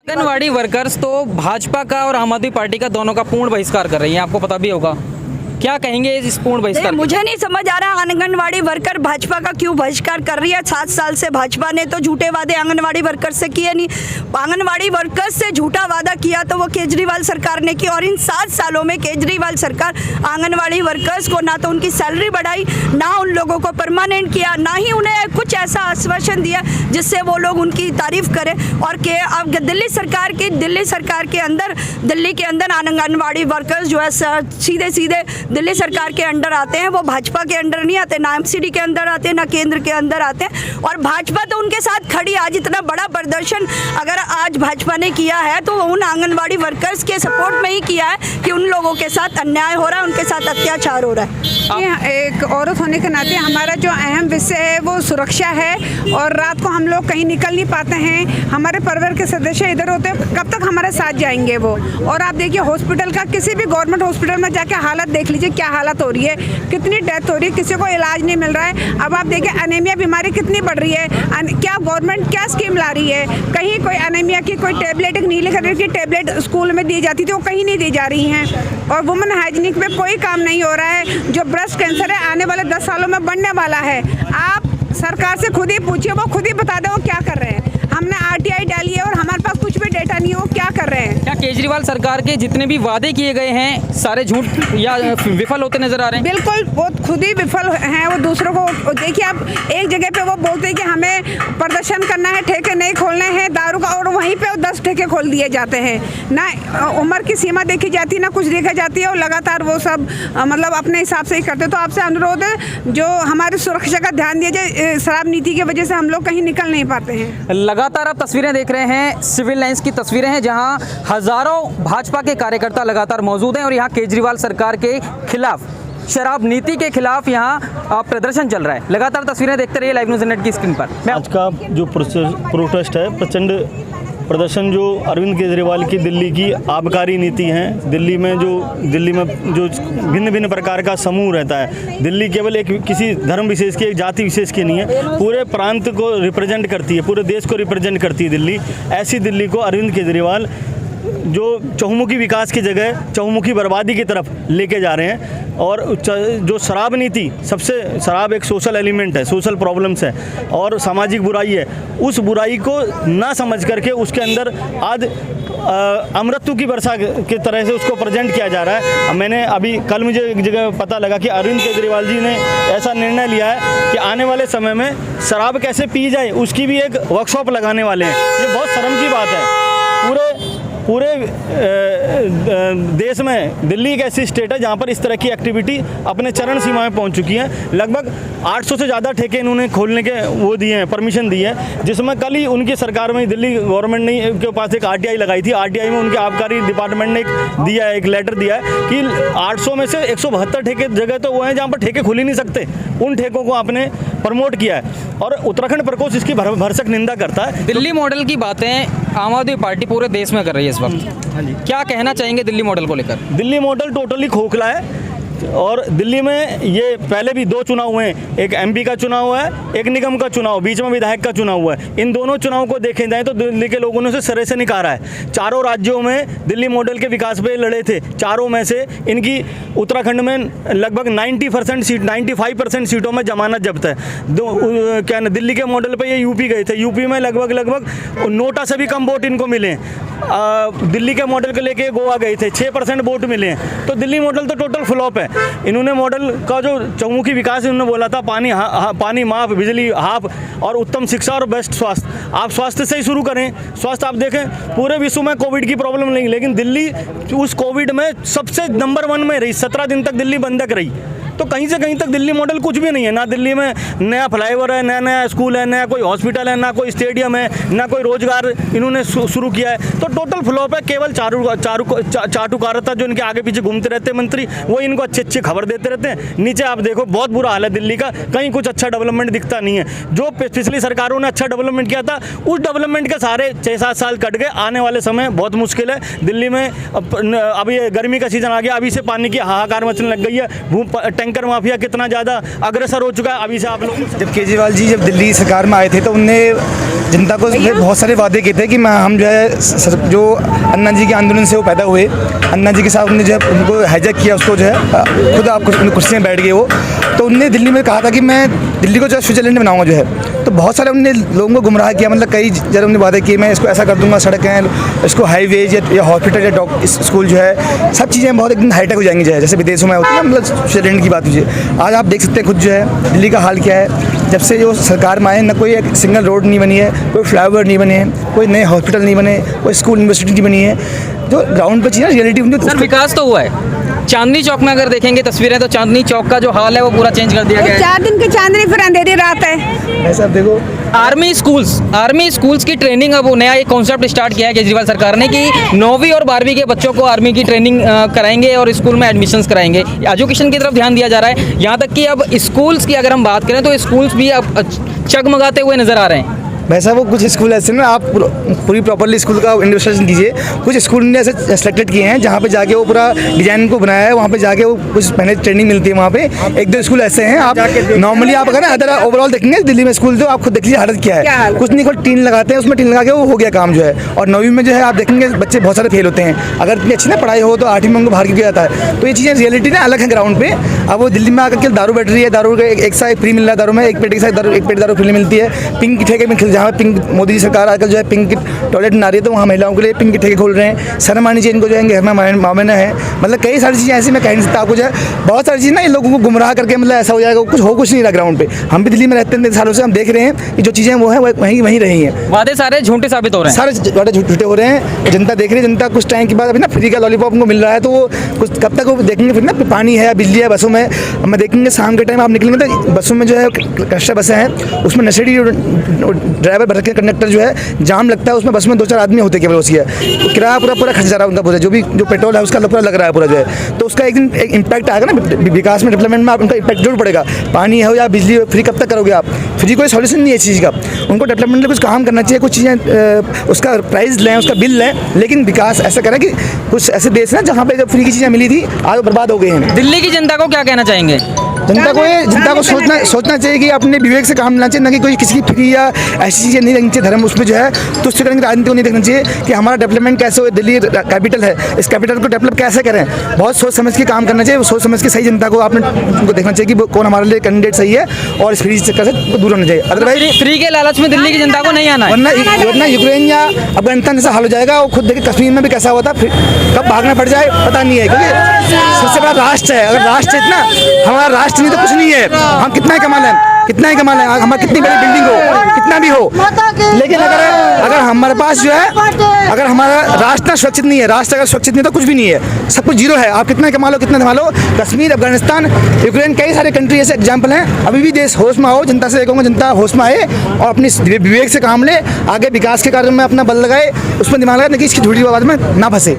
Anganwadi workers तो भाजपा का और आम आदमी पार्टी का दोनों का पूर्ण बहिष्कार कर रही हैं, आपको पता भी होगा। क्या कहेंगे इस पूर्ण बहिष्कार? मुझे नहीं समझ आ रहा आंगनवाड़ी वर्कर भाजपा का क्यों बहिष्कार कर रही है। 7 साल से भाजपा ने तो झूठे वादे आंगनवाड़ी वर्कर से किए नहीं। आंगनवाड़ी वर्कर्स से झूठा वादा किया तो वो केजरीवाल सरकार ने किया, और इन 7 सालों में केजरीवाल सरकार आंगनवाड़ी वर्कर्स को ना तो उनकी सैलरी बढ़ाई, ना उन लोगों को परमानेंट किया, ना ही उन्हें कुछ ऐसा आश्वासन दिया जिससे वो लोग उनकी तारीफ करें। और के अब दिल्ली सरकार के अंदर दिल्ली के अंदर आंगनवाड़ी वर्कर्स जो है सीधे सीधे दिल्ली सरकार के अंडर आते हैं। वो भाजपा के अंडर नहीं आते, ना एमसीडी के अंदर आते हैं, ना केंद्र के अंदर आते हैं। और भाजपा तो उनके साथ खड़ी, आज इतना बड़ा प्रदर्शन अगर आज भाजपा ने किया है तो उन आंगनवाड़ी वर्कर्स के सपोर्ट में ही किया है कि उन लोगों के साथ अन्याय हो रहा है, उनके साथ अत्याचार हो रहा है। एक औरत होने के नाते हमारा जो अहम विषय है वो सुरक्षा है, और रात को हम लोग कहीं निकल नहीं पाते हैं। हमारे परिवार के सदस्य इधर होते हैं, कब तक हमारे साथ जाएंगे वो। और आप देखिए हॉस्पिटल का, किसी भी गवर्नमेंट हॉस्पिटल में जाके हालत देख लीजिए, क्या हालत हो रही है, कितनी डेथ हो रही है, किसी को इलाज नहीं मिल रहा है। अब आप देखिए अनीमिया बीमारी कितनी बढ़ रही है, क्या गवर्नमेंट क्या स्कीम ला रही है। कहीं कोई अनीमिया की कोई टेबलेट, एक नीले कलर की टेबलेट स्कूल में दी जाती थी, वो कहीं नहीं दी जा रही हैं। और वुमेन हाइजीनिक में कोई काम नहीं हो रहा है। जो ब्रेस्ट कैंसर है आने वाले 10 सालों में बढ़ने वाला है। आप सरकार से खुद ही पूछिए, वो खुद ही बता दें वो क्या कर रहे हैं। हमने RTI डाली है और हमारे पास कुछ भी डेटा नहीं है, वो क्या कर रहे हैं। क्या केजरीवाल सरकार के जितने भी वादे किए गए हैं सारे झूठ या विफल होते नजर आ रहे हैं? बिल्कुल, वो खुद ही विफल हैं। वो दूसरों को देखिए, आप एक जगह पे वो बोलते हैं कि हमें प्रदर्शन करना है, ठेके नहीं खोलने हैं दारू का, और वहीं पे 10 ठेके खोल दिए जाते हैं। ना उम्र की सीमा देखी जाती है, ना कुछ देखा जाती है, और लगातार वो सब मतलब अपने हिसाब से ही करते। तो आपसे अनुरोध है जो हमारी सुरक्षा का ध्यान दिया जाए। शराब नीति की वजह से हम लोग कहीं निकल नहीं पाते हैं। लगातार आप तस्वीरें देख रहे हैं, सिविल लाइंस की तस्वीरें हैं जहां हजारों भाजपा के कार्यकर्ता लगातार मौजूद हैं और यहां केजरीवाल सरकार के खिलाफ, शराब नीति के खिलाफ यहां प्रदर्शन चल रहा है। लगातार तस्वीरें देखते रहिए लाइव न्यूज़ नेट की स्क्रीन पर। आज का जो प्रोटेस्ट है, प्रचंड प्रदर्शन, जो अरविंद केजरीवाल की दिल्ली की आबकारी नीति है, दिल्ली में जो भिन्न भिन्न प्रकार का समूह रहता है। दिल्ली केवल एक किसी धर्म विशेष की, एक जाति विशेष की नहीं है, पूरे प्रांत को रिप्रेजेंट करती है, पूरे देश को रिप्रेजेंट करती है दिल्ली। ऐसी दिल्ली को अरविंद केजरीवाल जो चहुमुखी विकास की जगह चहुमुखी बर्बादी की तरफ लेके जा रहे हैं। और जो शराब नीति, सबसे शराब एक सोशल एलिमेंट है, सोशल प्रॉब्लम्स है और सामाजिक बुराई है। उस बुराई को ना समझ करके उसके अंदर आज अमृत्यु की वर्षा की तरह से उसको प्रेजेंट किया जा रहा है। मैंने अभी कल मुझे एक जगह पता लगा कि अरविंद केजरीवाल जी ने ऐसा निर्णय लिया है कि आने वाले समय में शराब कैसे पी जाए उसकी भी एक वर्कशॉप लगाने वाले हैं। ये बहुत शर्म की बात है। पूरे देश में दिल्ली एक ऐसी स्टेट है जहाँ पर इस तरह की एक्टिविटी अपने चरण सीमा में पहुँच चुकी है। लगभग 800 से ज़्यादा ठेके इन्होंने खोलने के वो दिए हैं, परमिशन दी है, जिसमें कल ही उनकी सरकार में दिल्ली गवर्नमेंट ने के पास एक RTI लगाई थी। RTI में उनके आबकारी डिपार्टमेंट ने एक लेटर दिया है कि 800 में से 172 ठेके जगह तो वो हैं जहाँ पर ठेके खुल ही नहीं सकते। उन ठेकों को आपने प्रमोट किया है और उत्तराखंड प्रकोष्ठ इसकी भरसक निंदा करता है। दिल्ली मॉडल की बातें आम आदमी पार्टी पूरे देश में कर रही है इस वक्त। हाँ जी, क्या कहना चाहेंगे दिल्ली मॉडल को लेकर? दिल्ली मॉडल टोटली खोखला है। और दिल्ली में ये पहले भी 2 चुनाव हुए हैं, एक MP का चुनाव हुआ है, एक निगम का चुनाव, बीच में विधायक का चुनाव हुआ है। इन दोनों चुनाव को देखे जाए तो दिल्ली के लोगों ने उसे सिरे से निकाला है। चारों राज्यों में दिल्ली मॉडल के विकास पे लड़े थे। चारों में से इनकी उत्तराखंड में लगभग 95% सीटों में जमानत जब्त है। क्या ना, दिल्ली के मॉडल पे ये UP गए थे, UP में लगभग नोटा से भी कम वोट इनको मिले। दिल्ली के मॉडल को लेके गोवा गए थे, 6% वोट मिले हैं। तो दिल्ली मॉडल तो टोटल फ्लॉप है। इन्होंने मॉडल का जो चहुमुखी विकास इन्होंने बोला था, पानी माफ, बिजली हाफ और उत्तम शिक्षा और बेस्ट स्वास्थ्य। आप स्वास्थ्य से ही शुरू करें। स्वास्थ्य आप देखें, पूरे विश्व में कोविड की प्रॉब्लम नहीं, लेकिन दिल्ली उस कोविड में सबसे नंबर 1 में रही। 17 दिन तक दिल्ली बंधक रही। तो कहीं से कहीं तक दिल्ली मॉडल कुछ भी नहीं है। ना दिल्ली में नया फ्लाईओवर है, नया स्कूल है, नया कोई हॉस्पिटल है, ना कोई स्टेडियम है, ना कोई रोजगार इन्होंने शुरू किया है। तो टोटल फ्लॉप है। केवल चाटुकारता जो इनके आगे पीछे घूमते रहते हैं मंत्री, वो इनको अच्छी खबर देते रहते हैं। नीचे आप देखो बहुत बुरा हाल है दिल्ली का, कहीं कुछ अच्छा डेवलपमेंट दिखता नहीं है। जो पिछली सरकारों ने अच्छा डेवलपमेंट किया था, उस डेवलपमेंट के सारे 6-7 साल कट गए। आने वाले समय बहुत मुश्किल है दिल्ली में। अभी गर्मी का सीजन आ गया, अभी से पानी की हाहाकार मचने लग गई है। टैंकर माफिया कितना ज़्यादा अग्रसर हो चुका है। अभी से आप लोग जब केजरीवाल जी जब दिल्ली सरकार में आए थे तो उनने जनता को बहुत सारे वादे किए थे कि हम जो है जो अन्ना जी के आंदोलन से वो पैदा हुए, अन्ना जी के साथ उन्होंने जो है उनको हाईजैक किया, उसको जो है खुद आप कुर्सी में बैठ गए वो, तो उनने दिल्ली में कहा था कि मैं दिल्ली को जो है स्विट्जरलैंड बनाऊंगा जो है। तो बहुत सारे उनने लोगों को गुमराह किया, मतलब कई जगह उन्होंने वादे किए मैं इसको ऐसा कर दूंगा, सड़कें, इसको हाईवेज या हॉस्पिटल या स्कूल जो है सब चीज़ें बहुत एकदम हाईटेक हो जाएंगी जो है, जैसे विदेशों में होती है, मतलब स्विट्जरलैंड की बात कीजिए। आज आप देख सकते हैं खुद जो है दिल्ली का हाल क्या है। जब से जो सरकार में आए न कोई एक सिंगल रोड नहीं बनी है, कोई फ्लाईओवर नहीं बने हैं, कोई नए हॉस्पिटल नहीं बने, कोई स्कूल यूनिवर्सिटी नहीं बनी है। जो ग्राउंड पर चीज़ें रियलिटी सर विकास तो हुआ है। चांदनी चौक में अगर देखेंगे तस्वीरें तो चांदनी चौक का जो हाल है वो पूरा चेंज कर दिया गया है। 4 दिन की चांदनी फिर अंधेरी रात है। ऐसा आप देखो आर्मी स्कूल्स की ट्रेनिंग अब नया एक कॉन्सेप्ट स्टार्ट किया है केजरीवाल सरकार ने कि 9वीं और 12वीं के बच्चों को आर्मी की ट्रेनिंग कराएंगे और स्कूल में एडमिशन्स कराएंगे। एजुकेशन की तरफ ध्यान दिया जा रहा है। यहाँ तक कि अब स्कूल्स की अगर हम बात करें तो स्कूल्स भी अब चगमगाते हुए नजर आ रहे हैं। वैसा वो कुछ स्कूल ऐसे ना, आप पूरी प्रॉपर्ली स्कूल का इन्वेस्टिगेशन कीजिए। कुछ स्कूल ने ऐसे सेलेक्टेड किए हैं जहाँ पे जाके वो पूरा डिजाइन को बनाया है, वहाँ पे जाके वो कुछ पहले ट्रेनिंग मिलती है वहाँ पे। 1-2 स्कूल ऐसे हैं, आप नॉर्मली आप अगर अदर ओवरऑल देखेंगे दिल्ली में स्कूल तो आप खुद देख लीजिए हालत क्या है। कुछ नहीं, कोई टीन लगाते हैं, उसमें टीन लगा के वो हो गया काम जो है। और 9वीं में जो है आप देखेंगे बच्चे बहुत सारे फेल होते हैं। अगर इतनी अच्छी ना पढ़ाई हो तो 8वीं में उनको बाहर किया जाता है। तो ये चीज़ें रियलिटी ना अलग है ग्राउंड पे। अब वो दिल्ली में आकर के दारू बैठ रही है, दारू एक साथ फ्री मिल रहा है, दारू में एक पेट के साथ दारू, एक पेट दारू फ्री मिलती है। पिंक ठेके में जहाँ पिंक मोदी सरकार आजकल जो है पिंक टॉयलेट बना रही है, तो वहाँ महिलाओं के लिए पिंक ठेके खोल रहे हैं। शर्म आनी चाहिए इनको जो है, घर में मामला है। मतलब कई सारी चीज़ें ऐसी मैं कह नहीं सकता आपको जो है, बहुत सारी चीज़ ना इन लोगों को गुमराह करके मतलब ऐसा हो जाएगा कुछ नहीं रहा ग्राउंड पे। हम भी दिल्ली में रहते हैं सालों से, हम देख रहे हैं कि जो चीज़ें वो है वहीं रही हैं। वादे सारे झूठे साबित हो रहे हैं, सारे वादे झूठे हो रहे हैं। जनता देख रही है। जनता कुछ टाइम के बाद अभी ना फ्री का लॉलीपॉप उनको मिल रहा है, तो वो कुछ कब तक वो देखेंगे फिर ना पानी है, बिजली है बसों में। हम देखेंगे शाम के टाइम आप निकलेंगे तो बसों में जो है कक्षा बसें हैं, उसमें नशेड़ी ड्राइवर भर के कंडक्टर जो है जाम लगता है, उसमें बस में 2-4 आदमी होते केवल उसी है। तो किराया पूरा खर्च जा रहा है उनका, पूरा जो पेट्रोल है उसका पूरा लग रहा है पूरा जो है। तो उसका एक दिन एक इम्पैक्ट आएगा ना विकास में, डेवलपमेंट में, आप उनका इम्पैक्ट जरूर पड़ेगा। पानी हो या बिजली फ्री कब तक करोगे आप? फ्री कोई सॉल्यूशन नहीं है इस चीज़ का। उनको डेवलपमेंट में कुछ काम करना चाहिए, कुछ चीज़ें उसका प्राइस लें, उसका बिल लें, लेकिन विकास ऐसा करें कि कुछ ऐसे देश हैं जहाँ पे जब फ्री की चीज़ें मिली थी आज बर्बाद हो गए हैं। दिल्ली की जनता को क्या कहना चाहेंगे? जनता को सोचना चाहिए कि अपने विवेक से काम लेना चाहिए, ना कि कोई किसी की फ्री या ऐसी चीज़ें नहीं देखनी चाहिए धर्म उसमें जो है। तो उससे करेंगे राजनीति को नहीं देखना चाहिए कि हमारा डेवलपमेंट कैसे हो। दिल्ली कैपिटल है, इस कैपिटल को डेवलप कैसे करें। बहुत सोच समझ के काम करना चाहिए, सोच समझ के सही जनता को आपने उनको देखना चाहिए कि कौन हमारे लिए कैंडिडेट सही है और इस फ्री चक्कर से दूर होना चाहिए। अदरवाइज फ्री के लालच में दिल्ली की जनता को नहीं आना है, वरना यूक्रेन या अफगानिस्तान जैसा हाल हो जाएगा। वो खुद देखे कश्मीर में भी कैसा हुआ था, फिर कब भागना पड़ जाए पता नहीं है। क्योंकि सबसे बड़ा राष्ट्र है, अगर राष्ट्र इतना हमारा राष्ट्र नहीं तो कुछ नहीं है। हम कितना ही कमा लें, हमारा कितनी बड़ी बिल्डिंग हो, कितना भी हो, लेकिन अगर हमारे पास जो है, अगर हमारा राष्ट्र सुरक्षित नहीं है, राष्ट्र अगर सुरक्षित नहीं तो कुछ भी नहीं है, सब कुछ जीरो है। आप कितना कमा लो, कितना कमा लो। कश्मीर, अफगानिस्तान, यूक्रेन, कई सारे कंट्री ऐसे एग्जाम्पल हैं। अभी भी देश होश में आओ, जनता से कहूँगा जनता होश में आए और अपनी विवेक से काम ले, आगे विकास के कार्य में अपना बल लगाए, उसमें दिमाग लगाए, नहीं कि इसकी झूठी आवाज़ में ना फंसे।